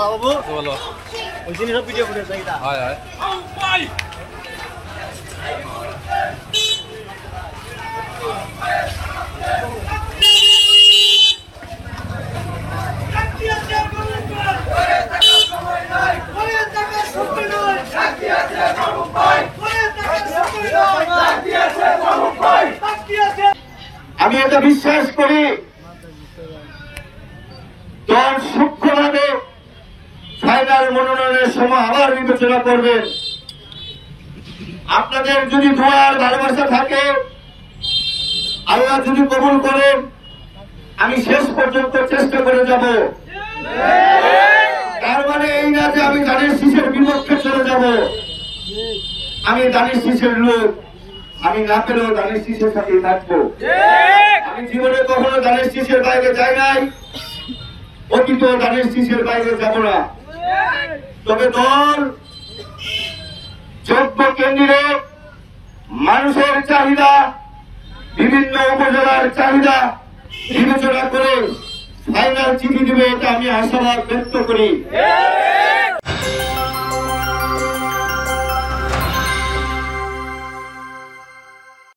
বাবু ওই জিনিস video footage এইটা হয় হয় আমি এটা বিশ্বাস করি দল সূক্ষ্মভাবে ফাইনাল মনোনয়নের সময় আবার বিবেচনা করবেন। আপনাদের যদি দোয়ার ভালোবাসা থাকে, আল্লাহ যদি কবুল করেন, আমি শেষ পর্যন্ত চেষ্টা করে যাব। তার মানে এই না যে আমি দানের শীষের বিপক্ষে চলে যাব। আমি দানের শীষের লোক, আমি না পেলেও দানের শীষের সাথে থাকবো। আমি জীবনে কখনো দানের শীষের বাইরে যাই নাই, অতীত দানের শীষের বাইরে যাব না। তবে দল যোগ্য কেন্দ্রে মানুষের চাহিদা, বিভিন্ন উপজেলার চাহিদা বিবেচনা করে ফাইনাল চিঠি দেবে, এটা আমি আশাবাদ ব্যক্ত করি।